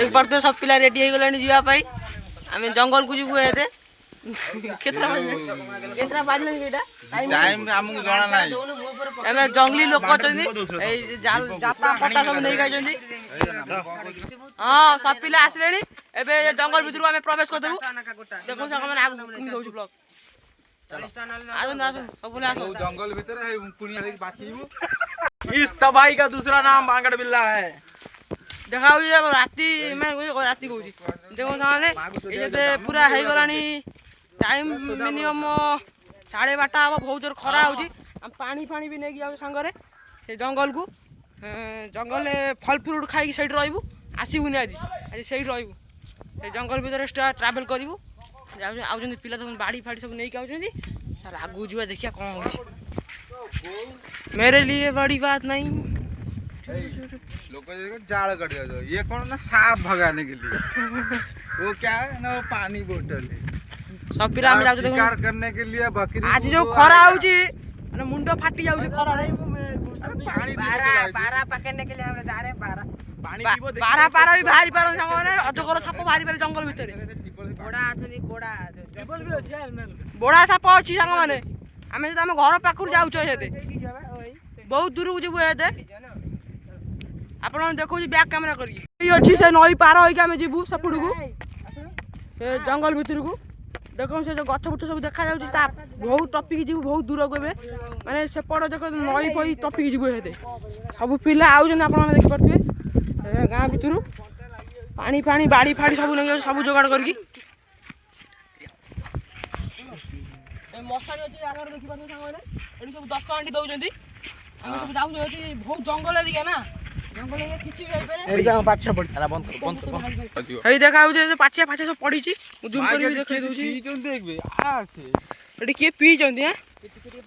देख पार्थे सब पिला रेडी हो गले जीवाई आम जंगल को जीवु ये केतरा बाजले एटा टाइम हमहु जणा नाही एमे जंगली लोक अछंदी ए जाता पटा सब नै गाय जंदी हां सब पिला आसलेनी एबे जंगल भितर आमे प्रवेश कर देबु देखो संग माने आगु कुमी होउ ब्लॉग आजन आजन सबले आसो जंगल भीतर है पुनिया लेके बाकीबु इस तबाही का दूसरा नाम बांगड़ बिल्ला है। देखाऊ जे राती मैं राती कहूची देखो सामने ये पूरा है गलानी टाइम मिनिमम 12:30 हम बहुत जोर खरा हो पानी फानी भी नहीं जाऊ सांगरे से जंगल को जंगल फल फ्रूट खाई सही रही आसबुनि आज आज सही रही जंगल भीतर ट्रावेल करूँ आउन पिला तो बाड़ी फाड़ी सब नहीं आउट आगू जा देखिए कौन हो मेरे लिए बड़ी बात नहीं लोग जाल कट जाओ ये कौन ना सांप भगाने के लिए वो क्या है ना वो पानी बोतल है सब पिला हम जाऊ शिकार करने के लिए बकरी आज जो खरा होची माने मुंडो फाटी जाऊ खरा रे पानी पारा पकड़ने के लिए हम जा रहे पारा पानी पीबो पारा पारा भी बाहरी पारो सामने अजगर साप बाहरी पारे जंगल भीतर बोड़ा आथनी बोड़ा टिबल भी अछि बोड़ा साप अछि संग माने हमें तो हम घर पाखुर जाऊ छ हेते बहुत दूर को जेबो हेते आपण देखो बैक कैमरा करी अच्छी से नई पार होइके आम जीवु सेपड़ को जंगल भीतर को देखो से जो गछ बुछ सब देखा जा बहुत टपिक जीव बहुत दूर को माने सेपड़ देख नई पई टपिक जीव हेते सब पिला आउजन आपण देखि परथिबे गाँ भीतर पानी फानी बाड़ी फाड़ी सब नहीं सब जोगाड़ करकी मशानी अच्छी आगे देखी पार्थ सांगे सब 10 टଙ୍କା दौरान आम सब जाऊ बहुत जंगल एरिया ना पाछिया फाछिया सब पड़ी जूम कर देखा दूसरी किए पी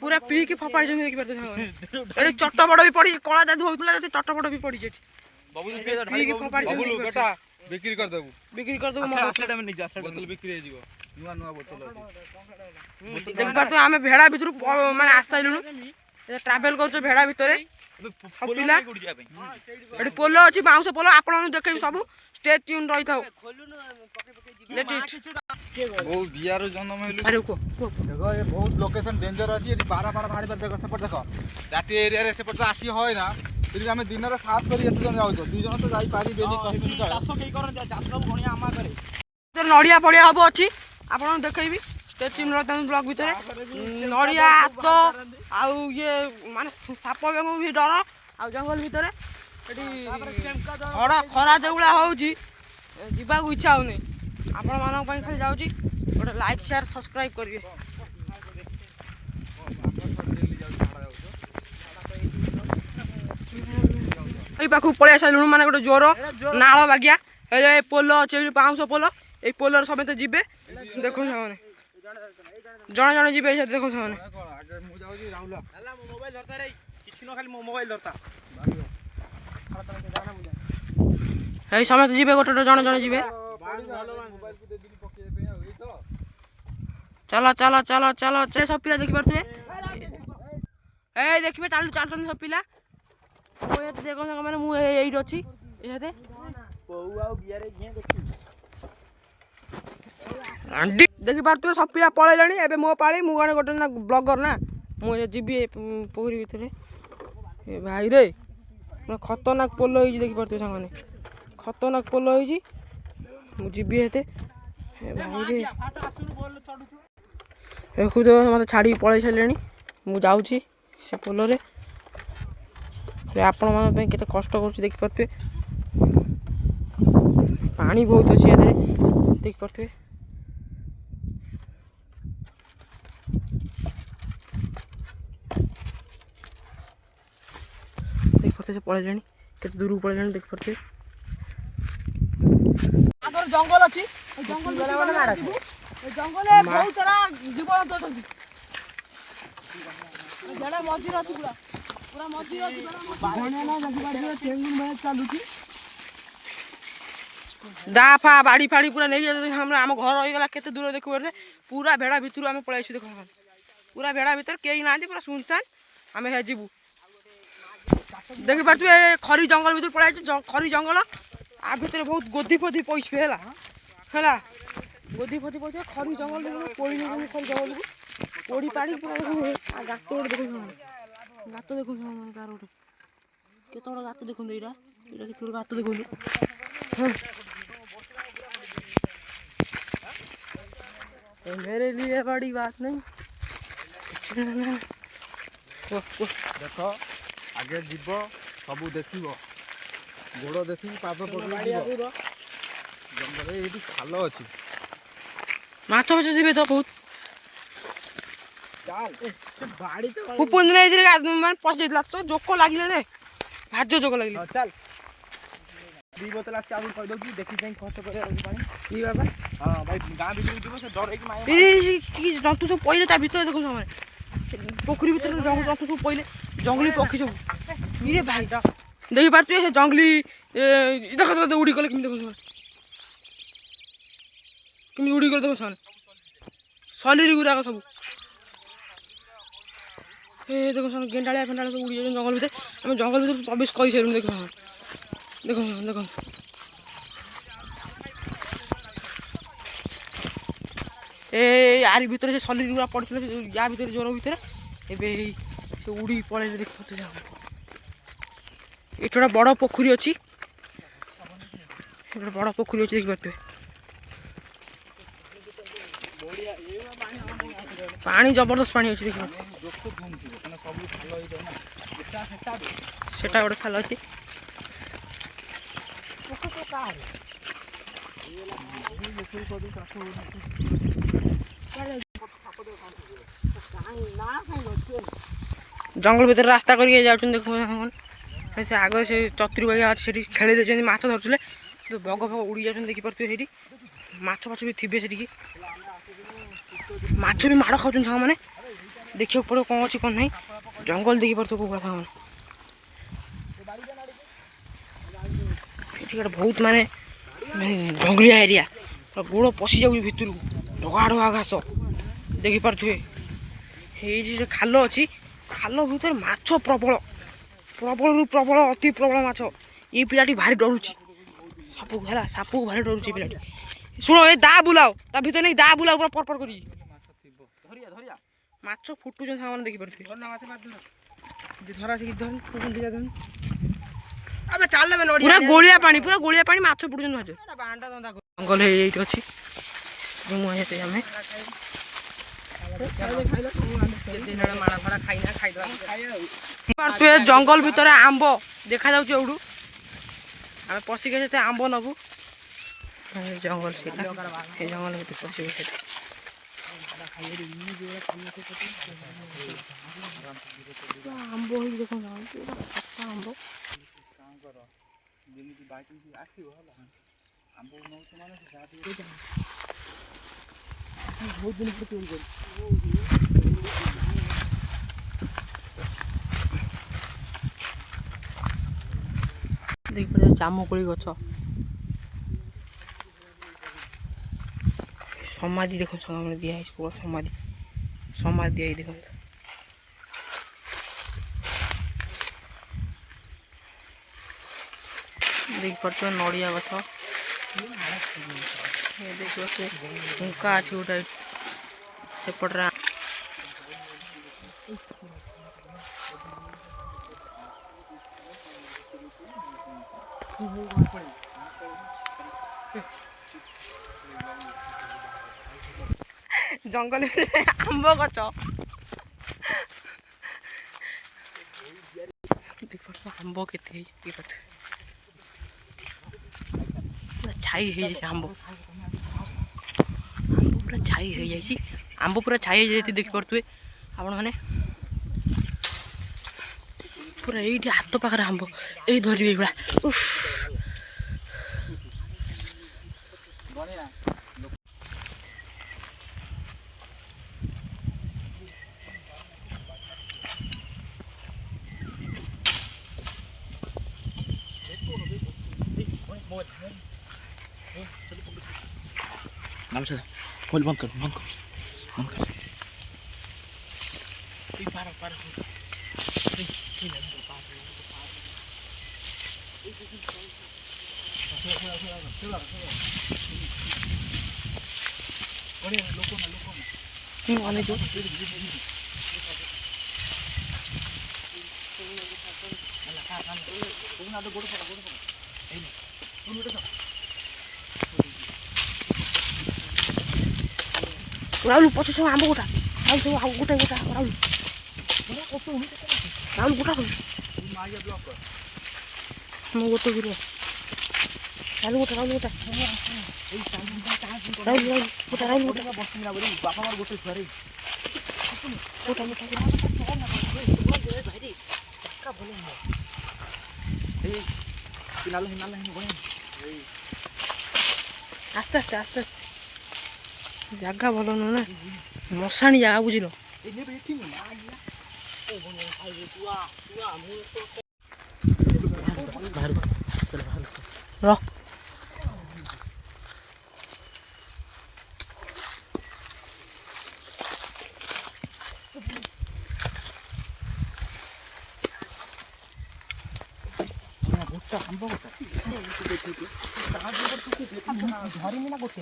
पूरा पी के फपाड़ी देखिए चटपट भी पड़ी कला जादू होता चटपट भी पड़ी बिक्री कर देबू बिक्री कर देबू बोतल बिक्री हो नुआ नुआ बोतल देख पार्थ आम भेड़ा भीतर माने आसाइलु ट्रावेल कर भेड़ा भितर पिला पोल अच्छी बाउंस पोल आपन देखे सब स्टे ट्यून रही था बहुत बियारो जन्म हेलु अरे को देखो ये बहुत लोकेशन डेंजर अछि एटी बारा बारा भाड़ी पर देखो सेपट देखो राती एरिया रे सेपट तो आसी होय ना फिर हमें दिन रे 7 करी एत जन जाउ तो दुई जन तो जाई पारी बेनी कहि चासो के करन चासो भणिया आमा करे नड़िया पड़िया हबो अछि आपन देखैबी स्टे ट्यून रहता ब्लॉग भितर नड़िया तो आउ ये माने साप बेंग भी डर आ जंगल भितर खरा जो होची जीवा को इच्छा होनी आपण मान खाली जाऊँगी गोटे लाइक शेयर सब्सक्राइब करेंगे पाख पलि सारू माने गोटे जोर नाल बागिया पोल अच्छे बाउंस पोल ये पोलर समेत जीवे देखो से जड़े जड़े जीवे देखो से समेत जीवे गोटे जड़े जड़े जीवे चलो चलो चलो चलो चले सब पिला देखि पारथुए ए देखिबे चालू चालतन सब पिला ओ देखो माने मु एइड अछि एते पौ आ बियारे घे देखि अंडी देखि पारथुए सब पिला पळेलानी एबे मो पाळी मु गने गोटे ना ब्लॉगर ना मु जीबी पोखरी भितरे ए भाई रे खतरनाक पोल होई देखि पारथुए संगने खतरनाक पोल होई मु जीबी हेते ए भाई रे देखु तो मत छाड़ी पळै छलेनी मु जाउछी से पोल रे आपण मान केते कष्ट कर देखि पारथुए पानी बहुत अच्छी है देख पारथुए देख पारथुए से पळै केते दूर पळै देख पारथुए आगर जंगल अछि जंगल जंगल बहुत सारा जीव जंतु अछंती जड़ा मझिर अछि पूरा मझिर अछि बाहने ना जगी बाड़ी टेंगुन में चालुची दाफा बाड़ी फाड़ी पूरा नहीं हम घर रही गला केते दूर देखु पूरा भेड़ा भितर आम पळै देखो पूरा भेड़ा भितर कई ना पूरा सुनसान आम जीवु देखि पारथु खरी जंगल भीतर पळै खरी जंगल आ भितर बहुत गोदी फोदी पइछे हैला हैला गोदी फोदी पइछे खरी जंगल कोड़ी खरी जंगल कोड़ी पाड़ी पूरा आ गात गोटे देखो गात देखो कार गोटे केत बड़ गात देखो एटा एटा केत बड़ गात देखो मेरे लिए बड़ी बात नहीं देख आगे जीव सब देख गोड़ देखी पाद जंगल ये खाल अच्छी माछ माछ जीवे तो बहुत बाड़ी तो उपन दिन माने पस जाइला तो जोक लागिले रे भाज्य जोक लागिले चल 2 बोतल आसी आबु कह दो कि देखि कहीं खर्च करे पानी ई बाबा हां भाई गां भितर जीव से डर की माय ए की जंतु सब पहिले ता भितर देखो समय पोखरी भितर जंगल जंतु सब पहिले जंगली पक्षी सब इरे भाई देखि पार तू जंगली देखो तो उड़ी गले किम देखो किम उड़ी गले देखो सन सलीरी गुरा सब ए देखो सन गेंडालिया फेंडालिया सब उड़ी जंगल भीतर हम जंगल भीतर प्रवेश करि सेरु देखो देखो देखो ए यारी भीतर से सलीरी गुरा पड़थिले या भीतर जोर भीतर एबे से उड़ी पळे देखो तो जाओ एटा बड़ पोखरी अछि एटा बड़ पोखरी अछि देख पाते पानी जबरदस्त पानी अछि देख सेटा गोटे खाल अछि जंगल भीतर रास्ता करके जाउछन देखो से आगे से चतुरी बागिया अच्छे खेली दे माछ धरते तो बग फग उड़ी जाऊँ देखी पारे से माछ फाछ भी थे से माछ भी माड़ खाऊँ साग मैंने देखा पड़ो कौन अच्छी कौन ना जंगल देखी पारे कौन साग मैंने बहुत माने जंगलिया एरिया गोड़ पशि जाऊँ भितर ढगा ढगा घास देखी पारे ये खाल अच्छी खाल भर माछ प्रबल प्रबल प्रबल अति प्रबल माछ ये पिलाटी भारी डरुची सापू है सापू भारी डरुची पिलाटी शुण ए दा बुलाओ ता भीतर नहीं दा बुलाओ पूरा परपर करी माछ फुटुछन सामान देखि परथि धरा से धर अबे चाल ले नोडी पूरा गोलिया पानी माछ फुटुछन भाजो बांडा दंदा जंगल हे एठी अछि रुम हेते हमें जंगल भितर आंब देखा जाऊँ एवडू आम पशिक आंब नबू जंगल से जंगल भीतर पशिक आंब देखो आंब बहुत दिन देख पारे जामुकोली गछ समाधि देखो सामने दिया है पूरा समाधि समाधि दिया है देखो देख पारे नड़िया गछ देखो से उनका अच्छी गोटे सेपटे जंगल आंब गच देख आंब के पूरा छाई हो जाए आंब पूरा छाई हो जाए आंब पूरा छाई हो जाए देख पारे आपण मैंने पूरा ये हाथ पाखे आंब यही धरवे ये उफ नाम से खोल बंद कर ଅନେକ ରାହୁଲ ପଛ ସବୁ ଆମ୍ବ ଗୋଟା ଆଉ ସବୁ ଆଉ ଗୋଟା ଗୋଟା ରାହୁଲ ରାହୁଲ ଗୋଟା ସବୁ ମୁଁ ଗୋଟେ ଗୁରୁ ରାହୁଲ ଗୋଟା ରାହୁଲ ଗୋଟା ରାହୁଲ ରାହୁଲ ଗୋଟା ରାହୁଲ ଗୋଟା ବସିନା ବୋଲି ବାପା ମାର ଗୋଟେ ଛୁଆରେ ଗୋଟା ଗୋଟା ଆସ୍ତେ ଆସ୍ତେ ଆସ୍ତେ ଜାଗା ଭଲ ନୁହଁ ନା ମଶାଣି ଜାଗା ବୁଝିଲ ରହ ଆମ୍ବ କଥା ଧରିନି ନା ଗୋଟେ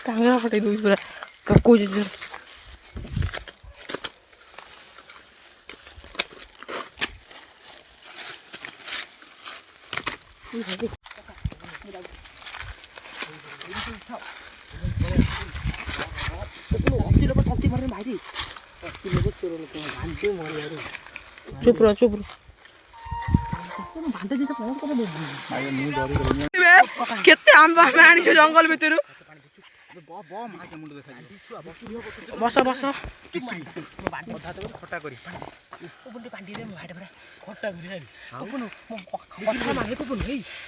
টাঙা ফটাই দଉଛି ପୁରା ପକଉଛି ଚୁପ ରହ ଚୁପ ରହ କେତେ ଆମ୍ବ ଆମେ ଆଣିଛୁ ଜଙ୍ଗଲ ଭିତରୁ ବସ ବସ ଖଟା କରି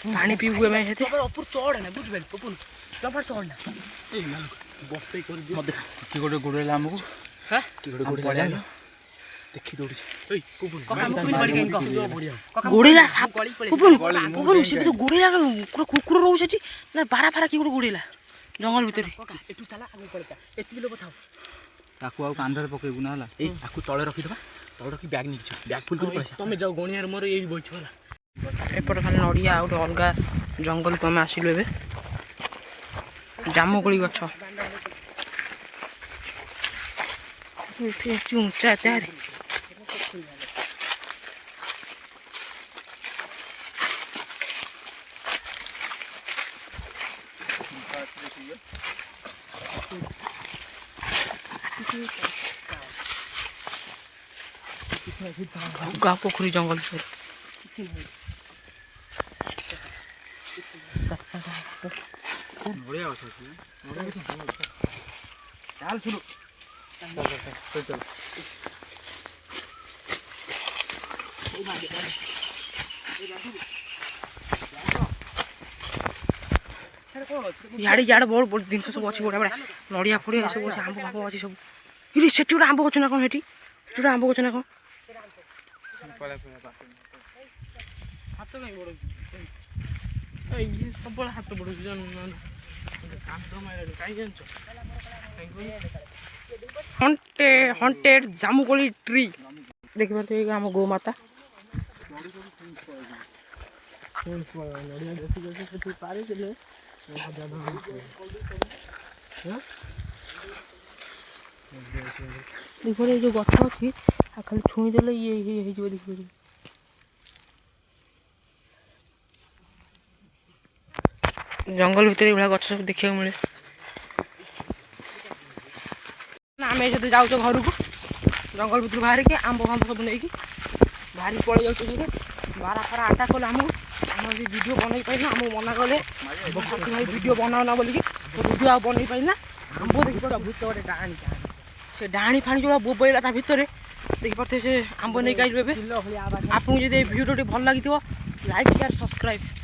ପାଣି ପିଇବୁ ଆମେ ସେଠି କି ଗୋଟେ ଗୋଡେଇଲା ଆମକୁ ଦେଖି ଦୌଡୁଛି ଗୋଡେଇଲା ସାପ ସେ ତ ଗୋଡେଇଲା କୁକୁର ରହୁଛି ସେଠି ନା ବାରା ଫାରା କି ଗୋଟେ ଗୋଡେଇଲା ଜଙ୍ଗଲ ଭିତରେ ତାକୁ ଆଉ କାନ୍ଧରେ ପକେଇବୁ ନା ହେଲା ଆକୁ ତଳେ ରଖିଦବା ତଳେ ରଖି ବ୍ୟାଗ୍ ନେଇକି ବ୍ୟାଗ୍ ଫୁଲ କରି ତମେ ଯାଉ ଗଣିଆରେ ମୋର ଏଇ ବଇଛୁ ହେଲା ଏପଟେ ଖାଲି ନଡ଼ିଆ ଆଉ ଗୋଟେ ଅଲଗା ଜଙ୍ଗଲକୁ ଆମେ ଆସିଲୁ ଏବେ ଜାମୁକୋଳି ଗଛ ଉଞ୍ଚା ଏତେ ହାରି ଗାଁ ପୋଖରୀ ଜଙ୍ଗଲ ବଢିଆ ଗଛ ଚାଲ ଶୁଣୁ ଇଆଡ଼େ ଇଆଡ଼େ ବଡ଼ ବଡ଼ ଜିନିଷ ସବୁ ଅଛି ବଢ଼ିଆ ବଢ଼ିଆ ନଡ଼ିଆ ଫଡ଼ିଆ ସବୁ ଅଛି ଆମ୍ବ ଫାମ୍ବ ଅଛି ସବୁ ଇରେ ସେଠି ଗୋଟେ ଆମ୍ବ ଗଛ ନା କ'ଣ ସେଠି ସେଠି ଗୋଟେ ଆମ୍ବ ଗଛ ନା କ'ଣ ହାତ କାହିଁ ବଢ଼ଉଛି ସବୁବେଳେ ହାତ ବଢ଼ଉଛି କାହିଁ ଜାଣିଛ ହଣ୍ଟେଡ ଜାମୁକୋଳି ଟ୍ରି ଦେଖିପାରୁଥିବେ ଆମ ଗୋମାତା ଦେଖିବ ଏଇ ଯେଉଁ ଗଛ ଅଛି ଆଉ ଖାଲି ଛୁଇଁଦେଲେ ଇଏ ହେଇଯିବ ଦେଖିପାରିବେ ଜଙ୍ଗଲ ଭିତରେ ଏଇଭଳିଆ ଗଛ ସବୁ ଦେଖିବାକୁ ମିଳେ ଆମେ ଯଦି ଯାଉଛୁ ଘରକୁ ଜଙ୍ଗଲ ଭିତରୁ ବାହାରିକି ଆମ୍ବ ଫାମ୍ବ ସବୁ ନେଇକି ବାହାରିକି ପଳେଇ ଯାଉଛୁ ସେଠି ବାରା ଫାରା ଆଟାକ୍ କଲେ ଆମକୁ ଆମେ ଯଦି ଭିଡ଼ିଓ ବନେଇ ପାରିନା ଆମକୁ ମନା କଲେ ଭାଇ ଭିଡ଼ିଓ ବନାଉନା ବୋଲିକି ଭିଡ଼ିଓ ଆଉ ବନେଇ ପାରିନା ଆମ୍ବ ଦେଖିପାରୁଛ ଭୂତ ଗୋଟେ ଡାହାଣୀ ସେ ଡାହାଣୀ ଫାଣି ଯୋଉଟା ବୋବେଇଲା ତା ଭିତରେ ଦେଖିପାରୁଥିବେ ସେ ଆମ୍ବ ନେଇକି ଆଇଲୁ ଏବେ ଆପଣଙ୍କୁ ଯଦି ଏଇ ଭିଡ଼ିଓଟି ଭଲ ଲାଗିଥିବ ଲାଇକ୍ ସେୟାର ସବସ୍କ୍ରାଇବ୍